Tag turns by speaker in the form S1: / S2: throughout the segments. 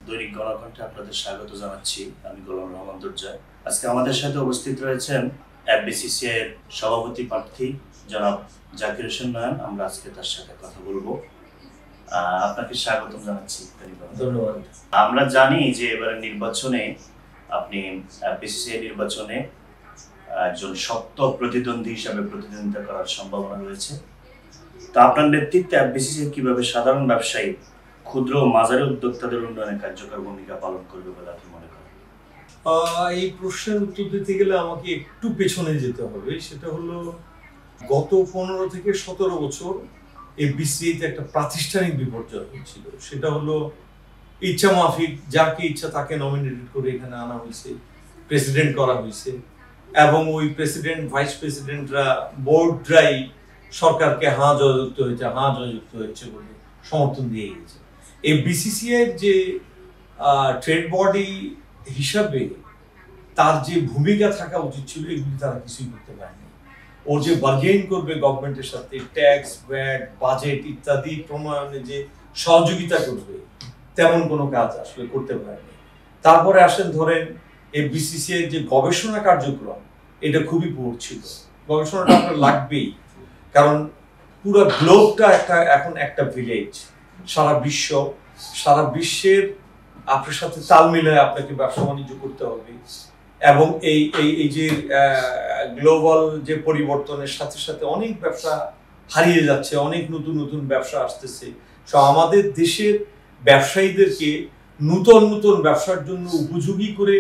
S1: দৈনিক গণকণ্ঠে আপনাদের স্বাগত জানাচ্ছি। আমি গোলাম রহমান দুর্জা। আজকে আমাদের সাথে উপস্থিত রয়েছেন এফবিসিসিআই এর সভাপতি প্রার্থী জনাব জাকির হোসেন নয়ন। আমরা আজকে তার সাথে কথা বলবো। আপনাকে স্বাগতম জানাচ্ছি।
S2: ধন্যবাদ।
S1: আমরা জানি যে এবারে নির্বাচনে আপনি এফবিসিসিআই নির্বাচনে একজন শক্ত প্রতিদ্বন্দ্বী হিসাবে প্রতিদ্বন্দ্বিতা করার সম্ভাবনা রয়েছে। তো আপনার নেতৃত্বে এফবিসিসিআই কিভাবে সাধারণ ব্যবসায়ী, ক্ষুদ্র ও মাঝারি উদ্যোক্তাদের উন্নয়নে কার্যকর ভূমিকা পালন করবে বলে আপনি মনে করেন?
S2: এই প্রশ্নের উত্তর দিতে গেলে আমাকে একটু পেছনে যেতে হবে। সেটা হলো গত 15 থেকে 17 বছর এফবিসিআইতে একটা প্রাতিষ্ঠানিক বিপর্যয় হয়েছিল। সেটা হলো ইচ্ছা মাফিক যাকে ইচ্ছা তাকে নমিনেটেড করে এখানে আনা হয়েছে, প্রেসিডেন্ট করা হয়েছে, এবং ওই প্রেসিডেন্ট ভাইস প্রেসিডেন্টরা বোর্ডরাই সরকারকে জয়যুক্ত হয়েছে বলে সমর্থন দিয়ে গেছে। এই বিসিসিআই যে ট্রেড বডি হিসাবে তার যে ভূমিকা থাকা উচিত ছিল, এগুলি তারা কিছুই করতে পারেনি। ও যে বার্গেইন করবে গভর্নমেন্টের সাথে, ট্যাক্স, ভ্যাট, বাজেট ইত্যাদি প্রণয়নে যে সহযোগিতা করবে, তেমন কোনো কাজ আসলে করতে পারেনি। তারপরে আসেন ধরেন এই বিসিসিআই যে গবেষণা কার্যক্রম, এটা খুবই পুয়ার ছিল। গবেষণাটা আপনার লাগবেই, কারণ পুরো গ্লোবটা এখন একটা ভিলেজ। সারা বিশ্বের আপনার সাথে তাল মিলায় আপনাকে ব্যবসা বাণিজ্য করতে হবে, এবং এই যে গ্লোবাল যে পরিবর্তনের সাথে সাথে অনেক ব্যবসা হারিয়ে যাচ্ছে, অনেক নতুন নতুন ব্যবসা আসতেছে। তো আমাদের দেশের ব্যবসায়ীদেরকে নতুন নতুন ব্যবসার জন্য উপযোগী করে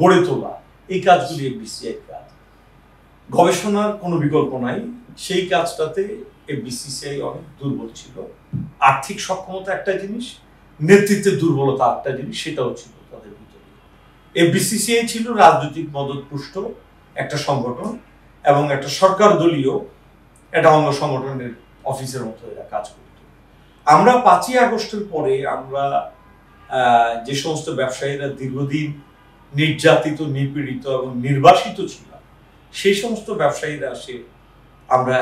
S2: গড়ে তোলা, এই কাজগুলি এফবিসিআই কাজ। গবেষণার কোনো বিকল্প নাই, সেই কাজটাতে এফবিসিসিআই অনেক দুর্বল ছিল। আর্থিক সক্ষমতা একটা জিনিস, নেতৃত্বের দুর্বলতা একটা জিনিস, সেটাও ছিল তাদের ভিতরে। এফবিসিসিআই ছিল রাজনৈতিক মদতপুষ্ট একটা সংগঠন এবং একটা সরকার দলীয় একটা অঙ্গ সংগঠনের অফিসের মতো এরা কাজ করত। আমরা 5ই আগস্টের পরে আমরা যে সমস্ত ব্যবসায়ীরা দীর্ঘদিন নির্যাতিত, নিপীড়িত এবং নির্বাসিত ছিল, সেই সমস্ত ব্যবসায়ীরা আসে আমরা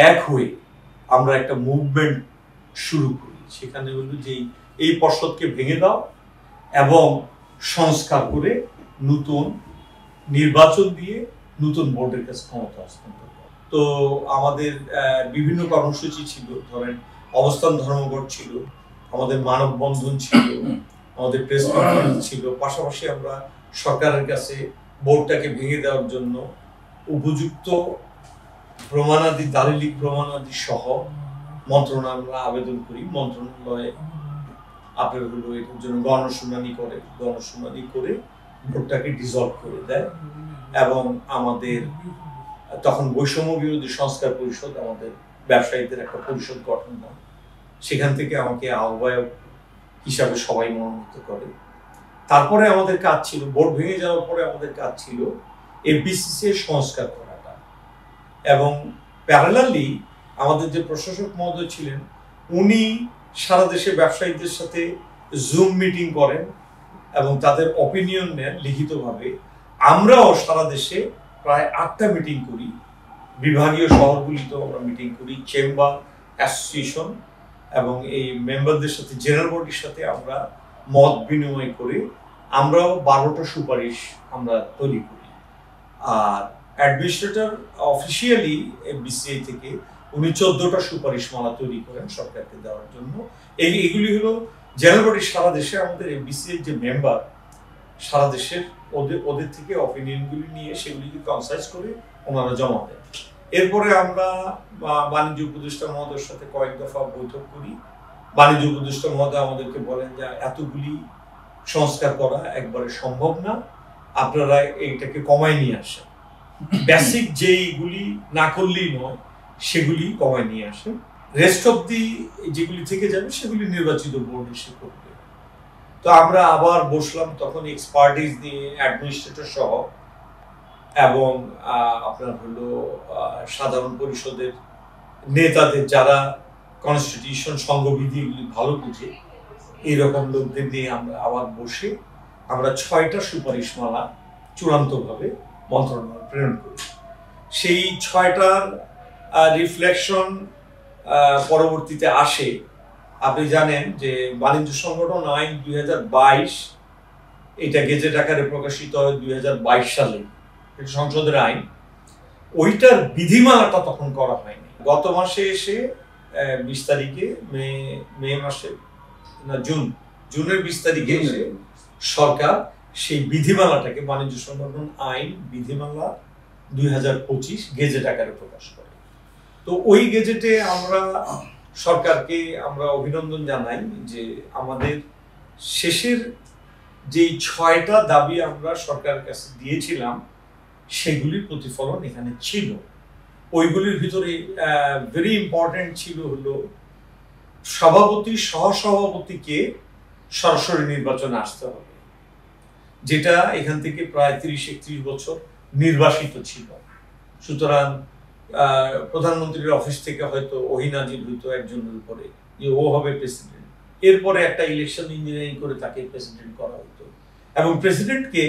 S2: এক হয়ে আমরা একটা মুভমেন্ট শুরু করি। সেখানে হলো যে এই পর্ষদকে ভেঙে দাও এবং সংস্কার করে নতুন নির্বাচন দিয়ে নতুন বোর্ডের কাছে ক্ষমতা হস্তান্তর করো। তো আমাদের বিভিন্ন কর্মসূচি ছিল, ধরেন অবস্থান ধর্মঘট ছিল, আমাদের মানববন্ধন ছিল, আমাদের প্রেস কনফারেন্স ছিল। পাশাপাশি আমরা সরকারের কাছে বোর্ডটাকে ভেঙে দেওয়ার জন্য উপযুক্ত প্রমাণাদি, দালিলিক প্রমাণাদি সহ মন্ত্রণালয়ে আমরা আবেদন করি। মন্ত্রণালয়ে আপনার হলো এটার জন্য গণশুনানি করে বোর্ডটাকে ডিসলভ করে দেয়, এবং আমাদের তখন বৈষম্য বিরোধী সংস্কার পরিষদ, আমাদের ব্যবসায়ীদের একটা পরিষদ গঠন হয়। সেখান থেকে আমাকে আহ্বায়ক হিসাবে সবাই মনোনীত করে। তারপরে আমাদের কাজ ছিল, বোর্ড ভেঙে যাওয়ার পরে আমাদের কাজ ছিল এফবিসিসিআই সংস্কার করাটা। এবং প্যারালালি আমাদের যে প্রশাসক মহোদয় ছিলেন, উনি সারা দেশে ব্যবসায়ীদের সাথে জুম মিটিং করেন এবং তাদের অপিনিয়ন নেন লিখিতভাবে। আমরাও সারা দেশে প্রায় 8টা মিটিং করি, বিভাগীয় শহরগুলিতেও আমরা মিটিং করি, চেম্বার, অ্যাসোসিয়েশন এবং এই মেম্বারদের সাথে, জেনারেল বডির সাথে আমরা মত বিনিময় করে আমরাও 12টা সুপারিশ আমরা তৈরি করি। আর অ্যাডমিনিস্ট্রেটর অফিসিয়ালি এফবিসিআই থেকে উনি 14টা সুপারিশমালা তৈরি করেন সরকারকে দেওয়ার জন্য। এগুলি হলো জেনারেল বডির সারা দেশে আমাদের এফবিসিআই যে মেম্বার, সারা দেশের ওদের থেকে অপিনিয়নগুলি নিয়ে সেগুলিকে কনসাইজ করে ওনারা জমা দেন। এরপরে আমরা বাণিজ্য উপদেষ্টা মহোদয়ের সাথে কয়েক দফা বৈঠক করি। বাণিজ্য উপদেষ্টা মহোদয় আমাদেরকে বলেন যে এতগুলি সংস্কার করা একবারে সম্ভব না, আপনারা এইটাকে কমায় নিয়ে আসেন, বেসিক যেইগুলি না করলেই নয় সেগুলি কমায় নিয়ে আসেন, রেস্ট অফ দি যেগুলি থেকে যাবে সেগুলি নির্বাচিত বোর্ড এসে করবে। তো আমরা আবার বসলাম, তখন এক্সপার্টিস নিয়ে অ্যাডমিনিস্ট্রেটর সহ এবং আপনার হলো সাধারণ পরিষদের নেতাদের, যারা কনস্টিটিউশন, সংঘবিধি এগুলি ভালো বুঝে, এইরকম লোকদের নিয়ে আমরা আবার বসে আমরা 6টা সুপারিশমালা চূড়ান্তভাবে মন্ত্রণালয়ে প্রেরণ করি। সেই 6টার রিফ্লেকশন পরবর্তীতে আসে আপনি জানেন যে বাণিজ্য সংগঠন আইন 2022 এটা গেজেট আকারে প্রকাশিত হয় 2022 সালে, এটা সংসদের আইন। ওইটার বিধিমালাটা তখন করা হয়নি। গত মাসে এসে 20 তারিখে মে মাসে না জুনের 20 তারিখে এসে সরকার সেই বিধিমালাটাকে বাণিজ্য সংগঠন আইন বিধিমালা 2025 গেজেট আকারে প্রকাশ করে। তো ওই গেজেটে আমরা সরকারকে আমরা অভিনন্দন জানাই যে আমাদের শেষের যেই 6টা দাবি আমরা সরকারের কাছে দিয়েছিলাম সেগুলির প্রতিফলন এখানে ছিল। ওইগুলির ভিতরে ভেরি ইম্পর্টেন্ট ছিল হলো সভাপতি সহসভাপতিকে সরাসরি নির্বাচনে আসতে হবে, যেটা এখান থেকে প্রায় 30-31 বছর নির্বাসিত ছিল। সুতরাং প্রধানমন্ত্রীর অফিস থেকে হয়তো ওহিনাজির হইতো একজনের উপরে যে ও হবে প্রেসিডেন্ট, এরপরে একটা ইলেকশন ইঞ্জিনিয়ারিং করে তাকে প্রেসিডেন্ট করা হতো, এবং প্রেসিডেন্টকে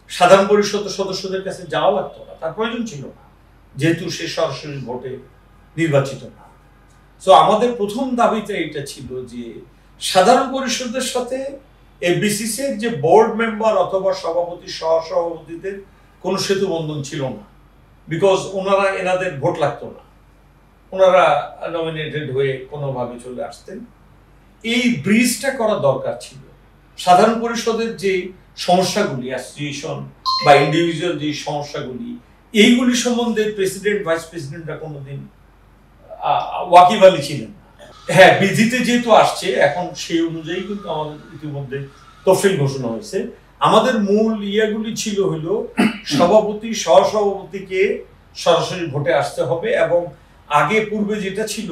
S2: সাধারণ পরিষদ সদস্যদের কাছে যাওয়া লাগতো না, তার প্রয়োজন ছিল না, যেহেতু সে সরাসরি ভোটে নির্বাচিত না। তো আমাদের প্রথম দাবিতে এটা ছিল যে সাধারণ পরিষদের সাথে এফবিসিসি এর যে বোর্ড মেম্বার অথবা সভাপতি সহসভাপতিদের কোনো সেতু বন্ধন ছিল না, বিকজ ওনারা এনাদের ভোট লাগতো না, ওনারা নমিনেটেড হয়ে কোনোভাবে চলে আসতেন। এই ব্রিজটা করা দরকার ছিল। সাধারণ পরিষদের যে সমস্যাগুলি, অ্যাসোসিয়েশন বা ইন্ডিভিজুয়াল যে সমস্যাগুলি, এইগুলি সম্বন্ধে প্রেসিডেন্ট ভাইস প্রেসিডেন্টরা কোনোদিন ওয়াকিবহালি ছিলেন না। হ্যাঁ, বিধিতে যেহেতু আসছে এখন সেই অনুযায়ী কিন্তু আমাদের ইতিমধ্যে তফসিল ঘোষণা হয়েছে। আমাদের মূল ইয়েগুলি ছিল হলো সভাপতি সহসভাপতিকে সরাসরি ভোটে আসতে হবে, এবং আগে পূর্বে যেটা ছিল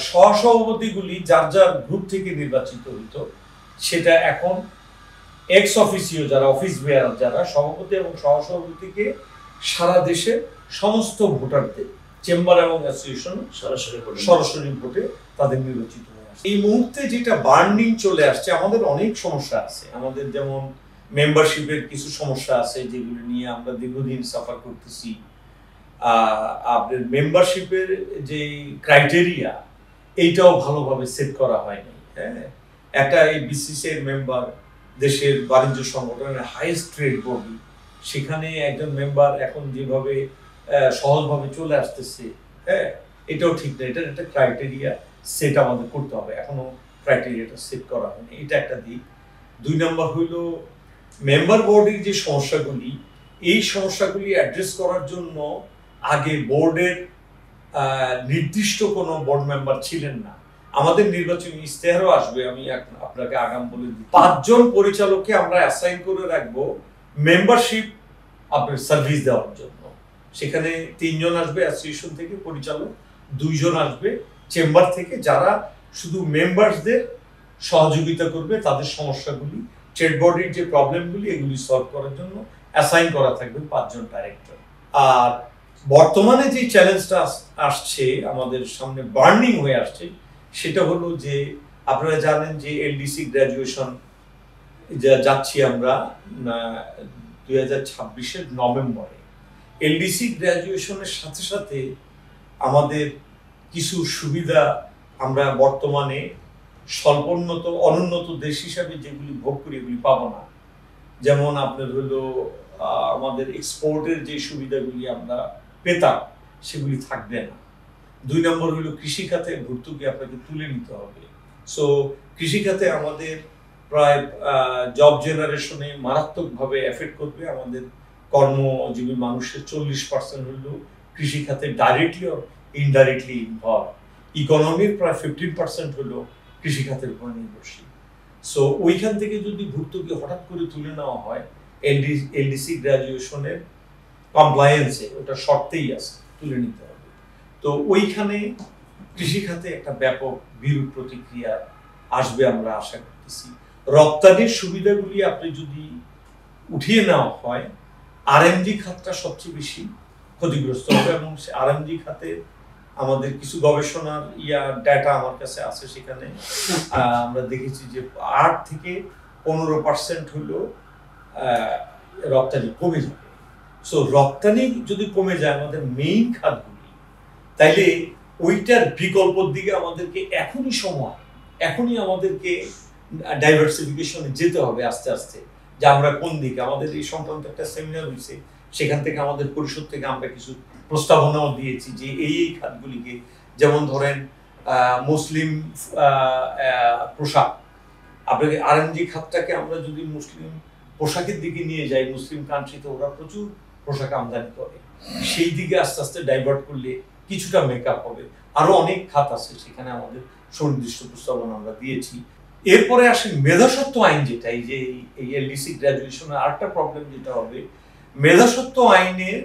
S2: সহসভাপতিগুলি যার যার গ্রুপ থেকে নির্বাচিত হইতো, সেটা এখন এক্স অফিসিও যারা অফিস বেয়ার যারা সভাপতি এবং সহসভাপতিকে সারা দেশের সমস্ত ভোটারদের চেম্বার এবং অ্যাসোসিয়েশন সরাসরি ভোটে তাদের নির্বাচিত হয়ে আসছে। এই মুহূর্তে যেটা বার্নিং চলে আসছে, আমাদের অনেক সমস্যা আছে। আমাদের যেমন মেম্বারশিপের কিছু সমস্যা আছে যেগুলো নিয়ে আমরা দীর্ঘদিন সাফার করতেছি। আপনার মেম্বারশিপের যে ক্রাইটেরিয়া এইটাও ভালোভাবে সেট করা হয়নি। হ্যাঁ, একটা এই বিসিসি এর মেম্বার দেশের বাণিজ্য সংগঠনের হাইয়েস্ট ট্রেড বডি, সেখানে একজন মেম্বার এখন যেভাবে সহজভাবে চলে আসতেছে, হ্যাঁ, এটাও ঠিক না। এটার একটা ক্রাইটেরিয়া সেট আমাদের করতে হবে, এখনো ক্রাইটেরিয়াটা সেট করা হয়নি, এটা একটা দিক। 2 নম্বর হইল মেম্বার বোর্ডের যে সমস্যাগুলি, এই সমস্যাগুলি অ্যাড্রেস করার জন্য আগে বোর্ডের নির্দিষ্ট কোনো বোর্ড মেম্বার ছিলেন না। আমাদের নির্বাচনী ইশতেহারও আসবে, আমি আপনাকে আগাম বলে দিই। 5 জন পরিচালককে আমরা অ্যাসাইন করে রাখবো মেম্বারশিপ আপনার সার্ভিস দেওয়ার জন্য। সেখানে 3 জন আসবে অ্যাসোসিয়েশন থেকে পরিচালক, 2 জন আসবে চেম্বার থেকে, যারা শুধু মেম্বারসদের সহযোগিতা করবে, তাদের সমস্যাগুলি, ট্রেড বডির যে প্রবলেমগুলি এগুলি সলভ করার জন্য অ্যাসাইন করা থাকবে 5 জন ডাইরেক্টর। আর বর্তমানে যে চ্যালেঞ্জটা আসছে আমাদের সামনে, বার্নিং হয়ে আসছে, সেটা হলো যে আপনারা জানেন যে এলডিসি গ্র্যাজুয়েশন যাচ্ছি আমরা 2026 নভেম্বরে। এলডিসি গ্র্যাজুয়েশনের সাথে সাথে আমাদের কিছু সুবিধা আমরা বর্তমানে স্বল্পোন্নত অনুন্নত দেশ হিসাবে যেগুলি ভোগ করি এগুলি পাবো না। যেমন আপনার হলো আমাদের এক্সপোর্টের যে সুবিধাগুলি আমরা পেতাম সেগুলি থাকবে না। 2 নম্বর হলো কৃষিখাতে ভর্তুকি আপনাকে তুলে নিতে হবে। সো কৃষিখাতে আমাদের প্রায় জব জেনারেশনে মারাত্মকভাবে এফেক্ট করবে। আমাদের কর্মজীবী মানুষের 40% হলো কৃষিখাতে ডাইরেক্টলি ও ইনডাইরেক্টলি ইনভলভ। ইকোনমির প্রায় 15% হলো কৃষিখাতের উপর নির্ভরশীল। সো ওইখান থেকে যদি ভর্তুকি হঠাৎ করে তুলে নেওয়া হয়, এলডিসি গ্র্যাজুয়েশনের কমপ্লায়েন্সে ওটা শর্তেই আছে, তুলে নিতে হবে। তো ওইখানে কৃষিখাতে একটা ব্যাপক বিরূপ প্রতিক্রিয়া আসবে আমরা আশা করতেছি। রপ্তানির সুবিধাগুলি আপনি যদি উঠিয়ে নেওয়া হয়, আরএমজি খাতটা সবচেয়ে বেশি ক্ষতিগ্রস্ত হবে, এবং আরএমজি খাতে আমাদের কিছু গবেষণার ডেটা আমার কাছে আছে, সেখানে আমরা দেখেছি যে 8 থেকে 15% হলো রপ্তানি কমে যাবে। সো রপ্তানি যদি কমে যায় আমাদের মেইন খাতগুলি, তাইলে ওইটার বিকল্পর দিকে আমাদেরকে এখনই সময় এখনই আমাদেরকে ডাইভার্সিফিকেশনে যেতে হবে আস্তে আস্তে, যে আমরা কোন দিকে। আমাদের এই সংক্রান্ত একটা সেমিনার হয়েছে, সেখান থেকে আমাদের পরিষদ থেকে আমরা কিছু প্রস্তাবনাও দিয়েছি যে এই খাতগুলিকে, যেমন ধরেন মুসলিম পোশাক, আপনাকে আরএমজি খাতটাকে আমরা যদি মুসলিম পোশাকের দিকে নিয়ে যাই, মুসলিম কান্ট্রিতে ওরা প্রচুর পোশাক আমদানি করে, সেই দিকে আস্তে আস্তে ডাইভার্ট করলে কিছুটা মেকআপ হবে। আরো অনেক খাত আছে, সেখানে আমাদের সুনির্দিষ্ট প্রস্তাবনা আমরা দিয়েছি। এরপরে আসে মেধাস্বত্ব আইন, যেটা এই যে এই এলডিসি গ্রাজুয়েশনের আরেকটা প্রবলেম যেটা হবে, মেধাস্বত্ব আইনের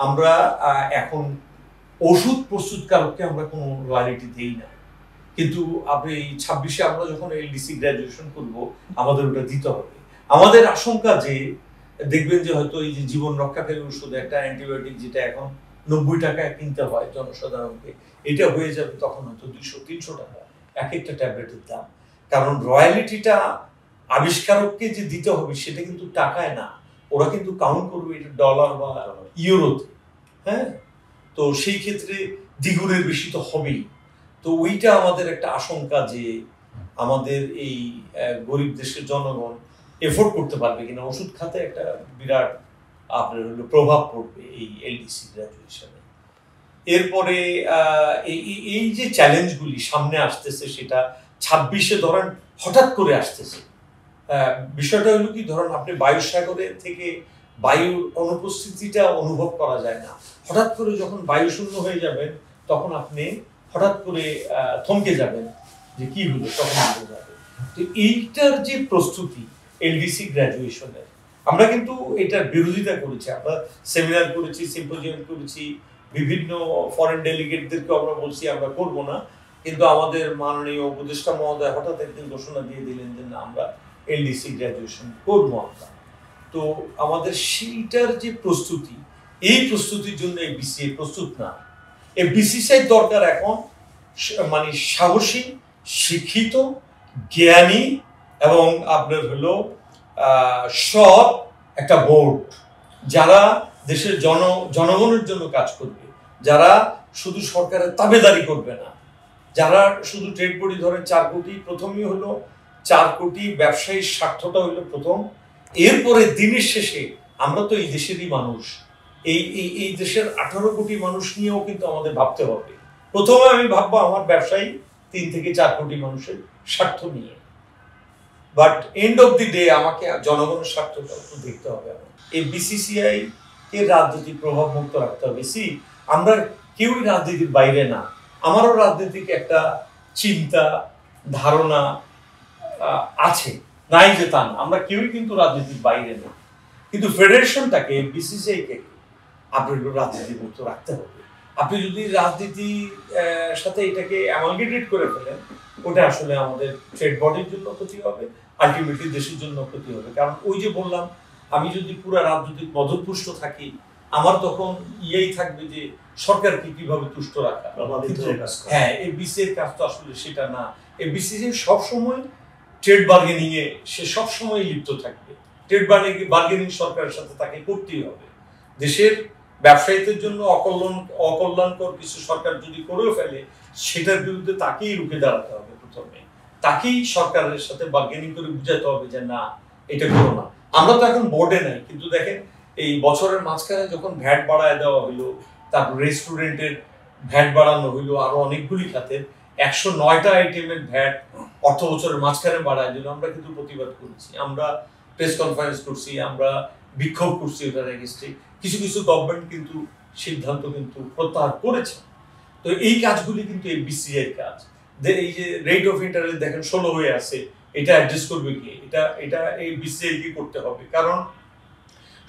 S2: আমরা এখন ওষুধ প্রস্তুতকারককে আমরা কোনো রয়্যালিটি দেই না, কিন্তু আপনি এই 26-এ আমরা যখন এলডিসি গ্রাজুয়েশন করব আমাদের ওটা দিতে হবে। আমাদের আশঙ্কা যে দেখবেন যে হয়তো এই যে জীবন রক্ষাকারী ওষুধ, একটা অ্যান্টিবায়োটিক যেটা এখন 90 টাকায় কিনতে হয় জনসাধারণকে, এটা হয়ে যাবে তখন হয়তো 200-300 টাকা এক একটা ট্যাবলেটের দাম। কারণ রয়্যালিটিটা আবিষ্কারককে যে দিতে হবে সেটা কিন্তু টাকায় না, ওরা কিন্তু কাউন্ট করবে এটা ডলার বা ইউরোতে। হ্যাঁ, তো সেই ক্ষেত্রে দ্বিগুণের বেশি তো হবেই। তো ওইটা আমাদের একটা আশঙ্কা যে আমাদের এই গরিব দেশের জনগণ এফোর্ড করতে পারবে কিনা, ওষুধ খাতে একটা বিরাট আপনার হলো প্রভাব পড়বে এই এলডিসি গ্রাজুয়েশনে। এরপরে এই যে চ্যালেঞ্জগুলি সামনে আসতেছে, সেটা 26-এ ধরেন হঠাৎ করে আসতেছে। বিষয়টা হলো কি, ধরেন আপনি বায়ুসাগরে থেকে বায়ুর অনুপস্থিতিটা অনুভব করা যায় না, হঠাৎ করে যখন বায়ু শূন্য হয়ে যাবেন তখন আপনি হঠাৎ করে থমকে যাবেন যে কি হলো, তখন বুঝে যাবে। তো এইটার যে প্রস্তুতি এলডিসি গ্রাজুয়েশনের, আমরা কিন্তু এটার বিরোধিতা করেছি, আমরা সেমিনার করেছি, সিম্পোজিয়াম করেছি, বিভিন্ন ফরেন ডেলিগেটদেরকে আমরা বলছি আমরা করব না, কিন্তু আমাদের মাননীয় উপদেষ্টা মহোদয় হঠাৎ একদিন ঘোষণা দিয়ে দিলেন যে না, আমরা এলডিসি গ্রাজুয়েশন করবো আমরা। তো আমাদের সেইটার যে প্রস্তুতি, এই প্রস্তুতির জন্য এই বিসিএ প্রস্তুত না। এই বিসিসিআই দরকার এখন মানে সাহসী, শিক্ষিত, জ্ঞানী এবং আপনার হলো সৎ একটা বোর্ড, যারা দেশের জনগণের জন্য কাজ করবে, যারা শুধু সরকারের তাবেদারি করবে না, যারা শুধু ট্রেড বডি ধরে 4 কোটি, প্রথমেই হলো 4 কোটি ব্যবসায়ীর স্বার্থটা হলো প্রথম। এরপরে দিনের শেষে আমরা তো এই দেশেরই মানুষ, এই দেশের 18 কোটি মানুষ নিয়েও কিন্তু আমাদের ভাবতে হবে। প্রথমে আমি ভাববো আমার ব্যবসায়ী 3 থেকে 4 কোটি মানুষের স্বার্থ নিয়ে, but end of the day আমাকে জনগণের স্বার্থটা একটু দেখতে হবে। এই বিসিসিআই কে রাজনৈতিক প্রভাব মুক্ত রাখতে হবে। আমরা কেউই রাজনীতির বাইরে না, আমারও রাজনৈতিক একটা চিন্তা ধারণা আছে, নাই যে তা না, আমরা কেউই কিন্তু রাজনীতির বাইরে না, কিন্তু ফেডারেশনটাকে, বিসিসিআইকে আপনার রাজনীতি মুক্ত রাখতে হবে। আপনি যদি রাজনীতির সাথে এটাকে অ্যামালগেটেড করে ফেলেন, ওটা আসলে আমাদের ট্রেড বডির জন্য ক্ষতি হবে, আলটিমেটলি দেশের জন্য ক্ষতি হবে। কারণ ওই যে বললাম, আমি যদি পুরো রাজনৈতিক মদতপুষ্ট থাকি, আমার তখন ইয়েই থাকবে যে সরকারকে কিভাবে তুষ্ট রাখা। হ্যাঁ, এই বিসিএর কাজ তো আসলে সেটা না। এই বিসিসিআই সবসময় ট্রেড বার্গেনিং এ সে সবসময় লিপ্ত থাকবে। ট্রেড বার্গেনিং সরকারের সাথে তাকে করতেই হবে। দেশের ব্যবসায়ীদের জন্য অকল্যাণকর কিছু সরকার যদি করেও ফেলে, সেটার বিরুদ্ধে তাকেই রুখে দাঁড়াতে হবে। প্রথমে তাকেই সরকারের সাথে বার্গেনিং করে বুঝাতে হবে যে না, এটা করো না। আমরা তো এখন বোর্ডে নাই, কিন্তু দেখেন এই বছরের মাঝখানে যখন ভ্যাট বাড়ায় দেওয়া হইলো, তারপর রেস্টুরেন্টের ভ্যাট বাড়ানো হইলো, আরো অনেকগুলি খাতের 109টা আইটেমের ভ্যাট অর্থ বছরের মাঝখানে বাড়ায় দিল, আমরা কিন্তু প্রতিবাদ করেছি, আমরা প্রেস কনফারেন্স করছি, আমরা বিক্ষোভ করছি ওটার এগেইনস্টে। কিছু কিছু গভর্নমেন্ট কিন্তু সিদ্ধান্ত কিন্তু প্রত্যাহার করেছে। তো এই কাজগুলি কিন্তু এই বিসিআই কাজ। এই যে রেট অফ ইন্টারেস্ট দেখেন 16 হয়ে আছে, এটা অ্যাডজাস্ট করবে কি? এটা এই বিসিআই কি করতে হবে, কারণ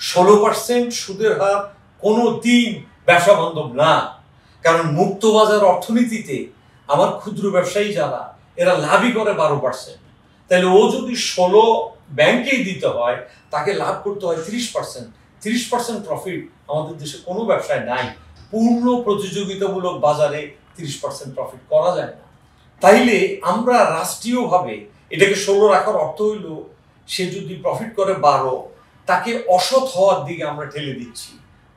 S2: 16% সুদের হার কোনো দিন ব্যবসা বান্ধব না। কারণ মুক্ত বাজার অর্থনীতিতে আমার ক্ষুদ্র ব্যবসায়ী যারা, এরা লাভই করে 12%। তাহলে ও যদি 16 ব্যাংকেই দিতে হয়, তাকে লাভ করতে হয় 30%। 30% প্রফিট আমাদের দেশে কোনো ব্যবসায় নাই। পূর্ণ প্রতিযোগিতামূলক বাজারে 30% প্রফিট করা যায় না। তাইলে আমরা রাষ্ট্রীয়ভাবে এটাকে 16 রাখার অর্থ হইল, সে যদি প্রফিট করে 12, তাকে অসৎ হওয়ার দিকে আমরা ঠেলে দিচ্ছি।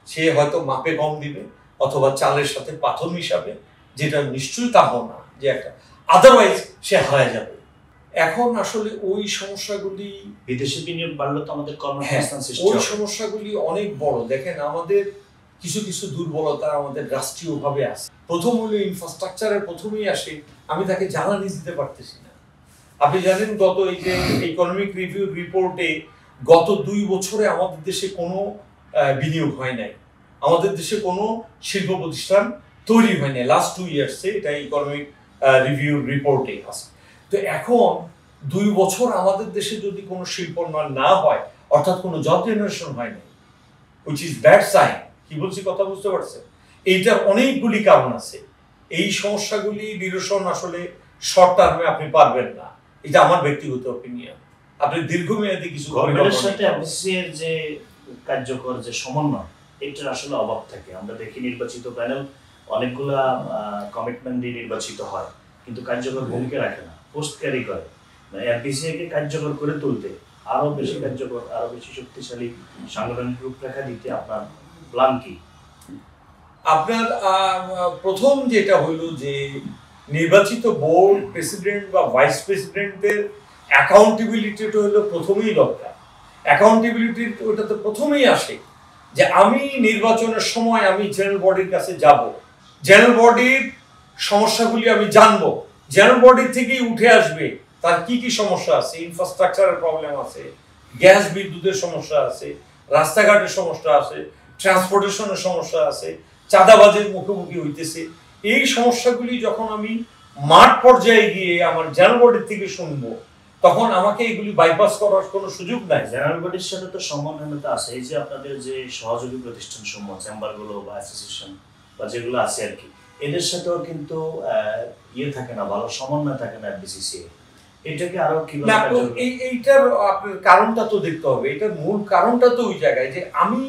S2: সে হয়তো মাপে কম দিবে, অথবা চালের সাথে পাথর মিশাবে, যেটা নিশ্চয়ই তা না যে একটা। আদারওয়াইজ সে হারায় যাবে। এখন আসলে ওই সমস্যাগুলি,
S1: বিদেশি বিনিয়োগ বাড়লে তো আমাদের কর্মসংস্থান সৃষ্টি
S2: ওই
S1: হবে।
S2: সমস্যাগুলি অনেক বড়। দেখেন, আমাদের কিছু কিছু দুর্বলতা আমাদের রাষ্ট্রীয়ভাবে আছে। প্রথম হলো ইনফ্রাস্ট্রাকচারের প্রথমেই আসে, আমি তাকে জ্বালানি দিতে পারতেছি না। আপনি জানেন, গত এই যে ইকোনমিক রিভিউ রিপোর্টে গত 2 বছরে আমাদের দেশে কোনো বিনিয়োগ হয় নাই, আমাদের দেশে কোনো শিল্প প্রতিষ্ঠান তৈরি হয় নাই লাস্ট 2 ইয়ার্সে, এটা ইকোনমিক রিভিউ রিপোর্টে আছে। তো এখন 2 বছর আমাদের দেশে যদি কোনো শিল্প না হয়, অর্থাৎ কোনো জব জেনারেশন হয় নাই, which is bad sign। কি বলছি কথা বুঝতে পারছেন? এইটার অনেকগুলি কারণ আছে। এই সমস্যাগুলি নিরসন আসলে শর্ট টার্মে আপনি পারবেন না, এটা আমার ব্যক্তিগত অপিনিয়ন। আপনি দীর্ঘমেয়াদী কিছু
S1: গভর্নমেন্টের সাথে এফবিসিসি এর যে কার্যকর যে সমন্বয়, এটার আসলে অভাব থাকে। আমরা দেখি নির্বাচিত প্যানেল অনেকগুলা কমিটমেন্ট দিয়ে নির্বাচিত হয়, কিন্তু কার্যকর ভূমিকা রাখে না, পোস্ট ক্যারি করে। এফবিসিসি কে কার্যকর করে তুলতে, আরো বেশি কার্যকর, আরো বেশি শক্তিশালী সাংগঠনিক রূপরেখা দিতে আপনার প্ল্যান কি?
S2: আপনার প্রথম যেটা হইল যে নির্বাচিত বোর্ড, প্রেসিডেন্ট বা ভাইস প্রেসিডেন্টের অ্যাকাউন্টেবিলিটিটা হলো প্রথমেই দরকার। অ্যাকাউন্টেবিলিটি ওটা তো প্রথমেই আসে যে আমি নির্বাচনের সময় আমি জেনারেল বডির কাছে যাব, জেনারেল বডির সমস্যাগুলি আমি জানবো, জেনারেল বডি থেকেই উঠে আসবে তার কি কি সমস্যা আছে। ইনফ্রাস্ট্রাকচারের প্রবলেম আছে, গ্যাস বিদ্যুতের সমস্যা আছে, রাস্তাঘাটের সমস্যা আছে, ট্রান্সপোর্টেশনের সমস্যা আছে, চাঁদাবাজের মুখোমুখি হইতেছে। এই সমস্যাগুলি যখন আমি মাঠ পর্যায়ে গিয়ে আমার জেনারেল বডির থেকে শুনবো, তখন আমাকে এগুলি বাইপাস করার কোনো সুযোগ নাই।
S1: জেনারেল বডির সাথে তো সমন্বয়তা আছে, এই যে আপনাদের যে সহযোগী প্রতিষ্ঠান সমূহ, চেম্বারগুলো বা অ্যাসোসিয়েশন বা যেগুলো আছে আর কি, এদের সাথেও কিন্তু থাকে না, ভালো সমন্বয় থাকে না এফবিসিসি। এটাকে আরো কিভাবে
S2: এইটার আপনার কারণটা তো দেখতে হবে। এটার মূল কারণটা তো ওই জায়গায় যে আমি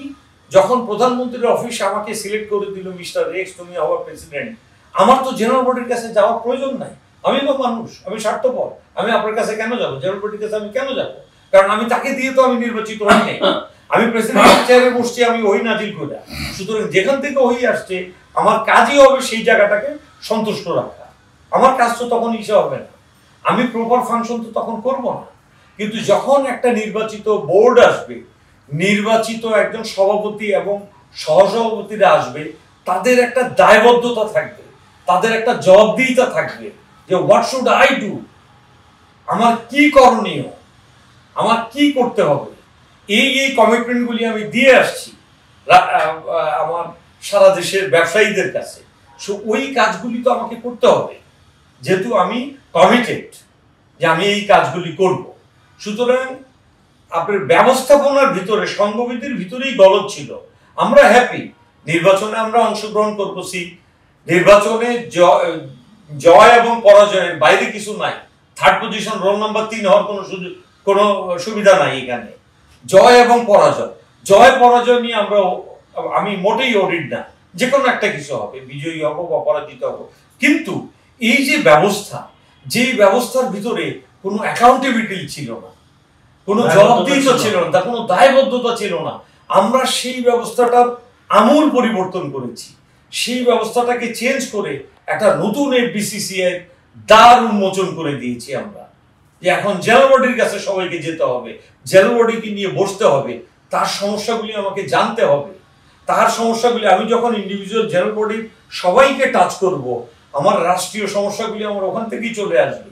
S2: যখন প্রধানমন্ত্রীর অফিস আমাকে সিলেক্ট করে দিল, মিস্টার এক্স তুমি হওয়ার প্রেসিডেন্ট, আমার তো জেনারেল বডির কাছে যাওয়ার প্রয়োজন নাই। আমি তো মানুষ, আমি স্বার্থপর, আমি আপনার কাছে কেন যাবো? জেনারেল বডির কাছে আমি কেন যাবো? কারণ আমি তাকে দিয়ে তো আমি নির্বাচিত হই নাই। আমি প্রেসিডেন্ট চেয়ারে বসছি, আমি ওই নাজিল করে। সুতরাং যেখান থেকে ওই আসছে, আমার কাজই হবে সেই জায়গাটাকে সন্তুষ্ট রাখা। আমার কাজ তো তখন ইসে হবে না, আমি প্রপার ফাংশন তো তখন করব না। কিন্তু যখন একটা নির্বাচিত বোর্ড আসবে, নির্বাচিত একজন সভাপতি এবং সহসভাপতিরা আসবে, তাদের একটা দায়বদ্ধতা থাকবে, তাদের একটা জবাবদিহিতা থাকবে যে হোয়াট শুড আই ডু, আমার কি করণীয়, আমার কি করতে হবে। এই এই কমিটমেন্টগুলি আমি দিয়ে আসছি আমার সারা দেশের ব্যবসায়ীদের কাছে। সো ওই কাজগুলি তো আমাকে করতে হবে, যেহেতু আমি কমিটেড যে আমি এই কাজগুলি করব। সুতরাং আপনার ব্যবস্থাপনার ভিতরে, সংঘবিধির ভিতরেই গলদ ছিল। আমরা হ্যাপি নির্বাচনে আমরা অংশগ্রহণ করছি, নির্বাচনে জয় এবং পরাজয়ের বাইরে কিছু নাই। থার্ড পজিশন, রোল নাম্বার 3 হওয়ার কোনো সুবিধা নাই এখানে। জয় এবং পরাজয়, জয় পরাজয় নিয়ে আমি মোটেই অডিট না, যে কোনো একটা কিছু হবে, বিজয়ী হব বা পরাজিত হব। কিন্তু এই যে ব্যবস্থা, যে ব্যবস্থার ভিতরে কোনো অ্যাকাউন্টেবিলিটি ছিল না, কোনো জবাবদিহিতা ছিল না, তার কোনো দায়বদ্ধতা ছিল না, আমরা সেই ব্যবস্থাটার আমূল পরিবর্তন করেছি। সেই ব্যবস্থাটাকে চেঞ্জ করে একটা নতুন এফবিসিসি এর দ্বার উন্মোচন করে দিয়েছি আমরা, যে এখন জেনারেল বডির কাছে সবাইকে যেতে হবে, জেনারেল বডিকে নিয়ে বসতে হবে, তার সমস্যাগুলি আমাকে জানতে হবে। তার সমস্যাগুলি আমি যখন ইন্ডিভিজুয়াল জেনারেল বডির সবাইকে টাচ করব, আমার রাষ্ট্রীয় সমস্যাগুলি আমার ওখান থেকেই চলে আসবে,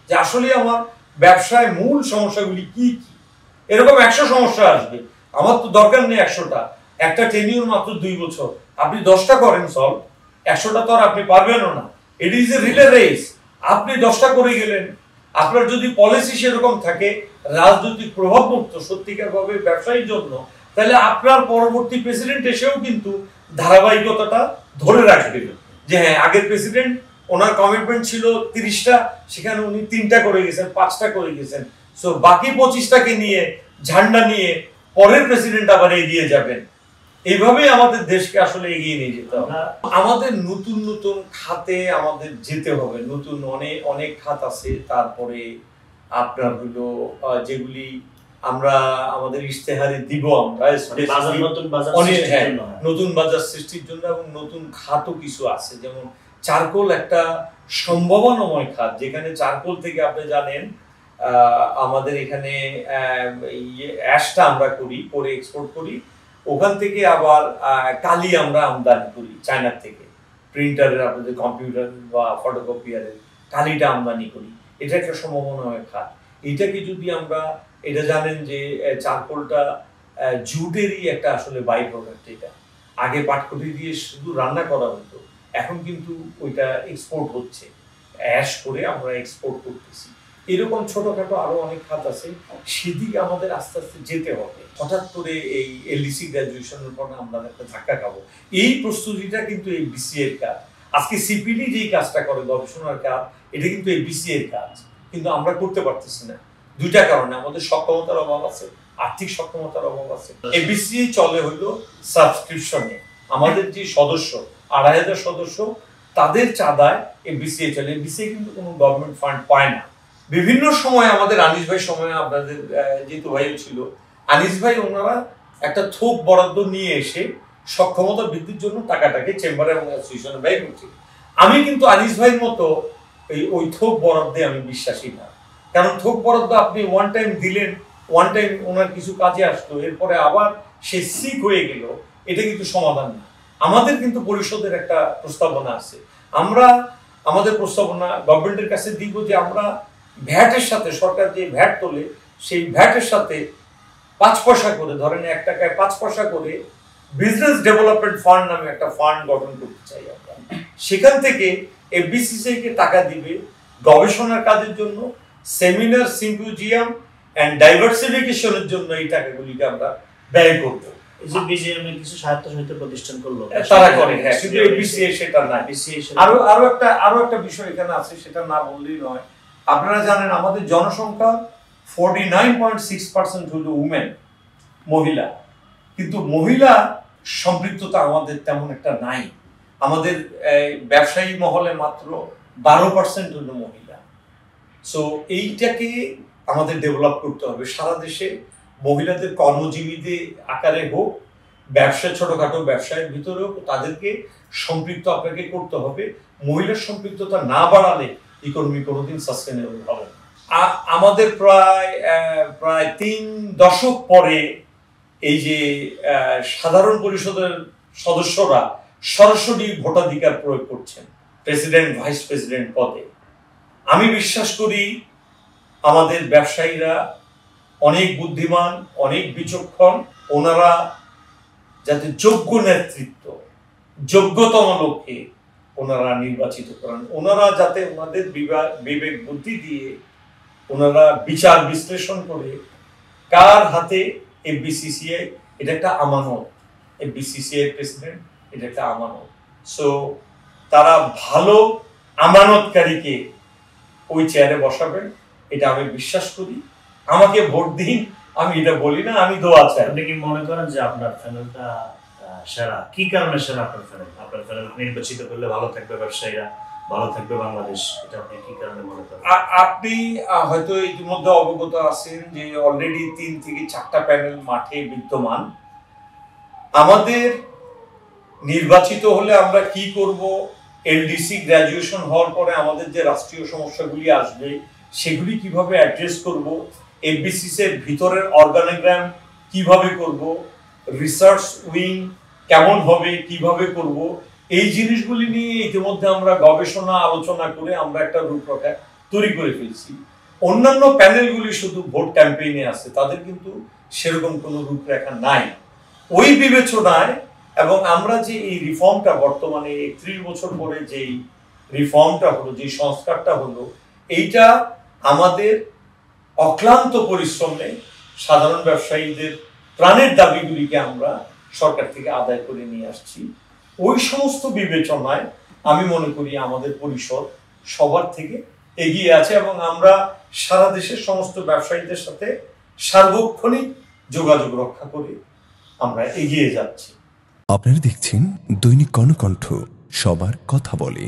S2: যে আসলে আমার ব্যবসায় মূল সমস্যাগুলি কি কি। এরকম 100 সমস্যা আসবে, আমার তো দরকার নেই 100টা। একটা টেনিউর মাত্র 2 বছর, আপনি 10টা করেন সলভ, 100টা তো আর আপনি পারবেনও না। It is a relay race. আপনি 10টা করে গেলেন, আপনার যদি পলিসি সেরকম থাকে, রাজনৈতিক প্রভাবমুক্ত সত্যিকার ভাবে ব্যবসায়ীর জন্য, তাহলে আপনার পরবর্তী প্রেসিডেন্ট এসেও কিন্তু ধারাবাহিকতাটা ধরে রাখবে, যে হ্যাঁ আগের প্রেসিডেন্ট ওনার কমিটমেন্ট ছিল 30টা, সেখানে উনি 3টা করে গেছেন, 5টা করে গেছেন। সো বাকি 25টাকে নিয়ে ঝান্ডা নিয়ে পরের প্রেসিডেন্ট আবার এগিয়ে যাবেন। এইভাবেই আমাদের দেশকে আসলে এগিয়ে নিয়ে যেতে হবে। আমাদের নতুন নতুন খাতে আমাদের যেতে হবে, নতুন অনেক খাত আছে। তারপরে আপনার হলো যেগুলি আমরা আমাদের ইশতেহারে দিব, আমরা
S1: নতুন বাজার
S2: সৃষ্টির জন্য এবং নতুন খাতও কিছু আছে, যেমন চারকোল একটা সম্ভাবনাময় খাত, যেখানে চারকোল থেকে আপনি জানেন আমাদের এখানে অ্যাশটা আমরা করে এক্সপোর্ট করি, ওখান থেকে আবার কালি আমরা আমদানি করি চায়নার থেকে, প্রিন্টারের আপনাদের কম্পিউটার বা ফটোকপিয়ারের কালিটা আমদানি করি। এটা একটা সম্ভাবনাময় খাত। এটাকে যদি আমরা, এটা জানেন যে চারকোলটা জুটেরই একটা আসলে বাই প্রোডাক্ট। এটা আগে পাটকুটি দিয়ে শুধু রান্না করা হতো, এখন কিন্তু ওইটা এক্সপোর্ট হচ্ছে, অ্যাশ করে আমরা এক্সপোর্ট করতেছি। এরকম ছোটখাটো আরো অনেক খাত আছে, সেদিকে আমাদের আস্তে আস্তে যেতে হবে। হঠাৎ করে এই এলডিসি গ্রাজুয়েশনের পর আমরা একটা ধাক্কা খাবো। এই প্রস্তুতিটা কিন্তু এই বিসিএ এর কাজ। আজকে সিপিডি যেই কাজটা করে গবেষণার কাজ, এটা কিন্তু এই বিসিএ এর কাজ, কিন্তু আমরা করতে পারতেছি না। দুইটা কারণে, আমাদের সক্ষমতার অভাব আছে, আর্থিক সক্ষমতার অভাব আছে। এই বিসিএ চলে হলো সাবস্ক্রিপশনে। আমাদের যে সদস্য ২,৫০০ সদস্য, তাদের চাঁদায় এই বিসিএ চলে। বিসিএ কিন্তু কোনো গভর্নমেন্ট ফান্ড পায় না। বিভিন্ন সময় আমাদের আনিস ভাই সময়, আপনাদের যেহেতু ভাইও ছিল, আনিস ভাই ওনারা একটা থোক বরাদ্দ নিয়ে এসে সক্ষমতা বৃদ্ধির জন্য টাকাটাকে চেম্বার এবং অ্যাসোসিয়েশনে ব্যয় করছি। আমি কিন্তু আনিস ভাইয়ের মতো ওই থোক বরাদ্দে আমি বিশ্বাসী না। কারণ থোক বরাদ্দ আপনি ওয়ান টাইম দিলেন, ওয়ান টাইম ওনার কিছু কাজে আসলো, এরপরে আবার সে সিক হয়ে গেল, এটা কিন্তু সমাধান না। আমাদের কিন্তু পরিষদের একটা প্রস্তাবনা আছে, আমরা আমাদের প্রস্তাবনা গভর্নমেন্টের কাছে দিব যে আমরা ভ্যাটের সাথে, সরকার যে ভ্যাট তোলে সেই ভ্যাটের সাথে ৫ পয়সা করে, ধরেন ১ টাকায় ৫ পয়সা করে বিজনেস ডেভেলপমেন্ট ফান্ড নামে একটা ফান্ড গঠন করতে চাই আমরা। সেখান থেকে এফবিসিসিআই কে টাকা দিবে গবেষণার কাজের জন্য, সেমিনার, সিম্পোজিয়াম এন্ড ডাইভার্সিফিকেশনের জন্য এই টাকাগুলিকে আমরা ব্যয় করব।
S1: এই যে বিজিএম এর কিছু স্বায়ত্তশাসিত প্রতিষ্ঠান করলো,
S2: তারা করে, হ্যাঁ, কিন্তু এফবিসিসিআই সেটা না। আরো একটা বিষয় এখানে আছে, সেটা না বললেই নয়। আপনারা জানেন আমাদের জনসংখ্যা 49.6% হলো উমেন, মহিলা, কিন্তু মহিলা সম্পৃক্ততা আমাদের তেমন একটা নাই। আমাদের ব্যবসায়ী মহলে মাত্র 12% হলো মহিলা। সো এইটাকে আমাদের ডেভেলপ করতে হবে। সারা দেশে মহিলাদের কর্মজীবীদের আকারে হোক, ব্যবসা, ছোটখাটো ব্যবসায়ের ভিতরে হোক, তাদেরকে সম্পৃক্ত আপনাকে করতে হবে। মহিলার সম্পৃক্ততা না বাড়ালে ইকোনমি কোনোদিন সাস্টেনেবল হবে না। আমাদের প্রায় ৩ দশক পরে এই যে সাধারণ পরিষদের সদস্যরা সরাসরি ভোটাধিকার প্রয়োগ করছেন প্রেসিডেন্ট, ভাইস প্রেসিডেন্ট পদে। আমি বিশ্বাস করি আমাদের ব্যবসায়ীরা অনেক বুদ্ধিমান, অনেক বিচক্ষণ, ওনারা যাতে যোগ্য নেতৃত্ব, যোগ্যতম লোককে ওনারা নির্বাচিত করেন, ওনারা যাতে ওনাদের বিবেক বুদ্ধি দিয়ে ওনারা বিচার বিশ্লেষণ করে কার হাতে এফবিসিসিআই, এটা একটা আমানত, এফবিসিসিআই প্রেসিডেন্ট এটা একটা আমানত। সো তারা ভালো আমানতকারীকে ওই চেয়ারে বসাবেন, এটা আমি বিশ্বাস করি। আমাকে ভোট দিন, আমি এটা বলি না, আমি দোয়া চাই।
S1: আপনি কি মনে করেন যে আপনার প্যানেলটা সেরা? কি কারণে সেরা আপনার প্যানেল? আপনার প্যানেল নির্বাচিত করলে ভালো থাকবে ব্যবসায়ীরা, ভালো থাকবে বাংলাদেশ, এটা আপনি কি কারণে মনে করেন?
S2: আপনি হয়তো ইতিমধ্যে অবগত আছেন যে অলরেডি ৩ থেকে ৪টা প্যানেল মাঠে বিদ্যমান। আমাদের নির্বাচিত হলে আমরা কি করব, এলডিসি গ্রাজুয়েশন হওয়ার পরে আমাদের যে রাষ্ট্রীয় সমস্যাগুলি আসবে সেগুলি কিভাবে অ্যাড্রেস করব, এফবিসিসির ভিতরের অর্গানোগ্রাম কিভাবে করব, রিসার্চ উইং কেমন হবে, কিভাবে করব, এই জিনিসগুলি নিয়ে ইতিমধ্যে আমরা গবেষণা আলোচনা করে আমরা একটা রূপরেখা তৈরি করে ফেলছি। অন্যান্য প্যানেলগুলি শুধু ভোট ক্যাম্পেইনে আছে, তাদের কিন্তু সেরকম কোনো রূপরেখা নাই। ওই বিবেচনায় এবং আমরা যে এই রিফর্মটা বর্তমানে ৩১ বছর পরে যেই রিফর্মটা হলো, যে সংস্কারটা হলো, এইটা আমাদের অক্লান্ত পরিশ্রমে সাধারণ ব্যবসায়ীদের প্রাণের দাবিগুলিকে আমরা সরকার থেকে আদায় করে নিয়ে আসছি। ওই সমস্ত বিবেচনায় আমি মনে করি আমাদের পরিষদ সবার থেকে এগিয়ে আছে এবং আমরা সারা দেশের সমস্ত ব্যবসায়ীদের সাথে সার্বক্ষণিক যোগাযোগ রক্ষা করে আমরা এগিয়ে যাচ্ছি।
S3: আপনারা দেখছেন দৈনিক কর্ণকণ্ঠ, সবার কথা বলে।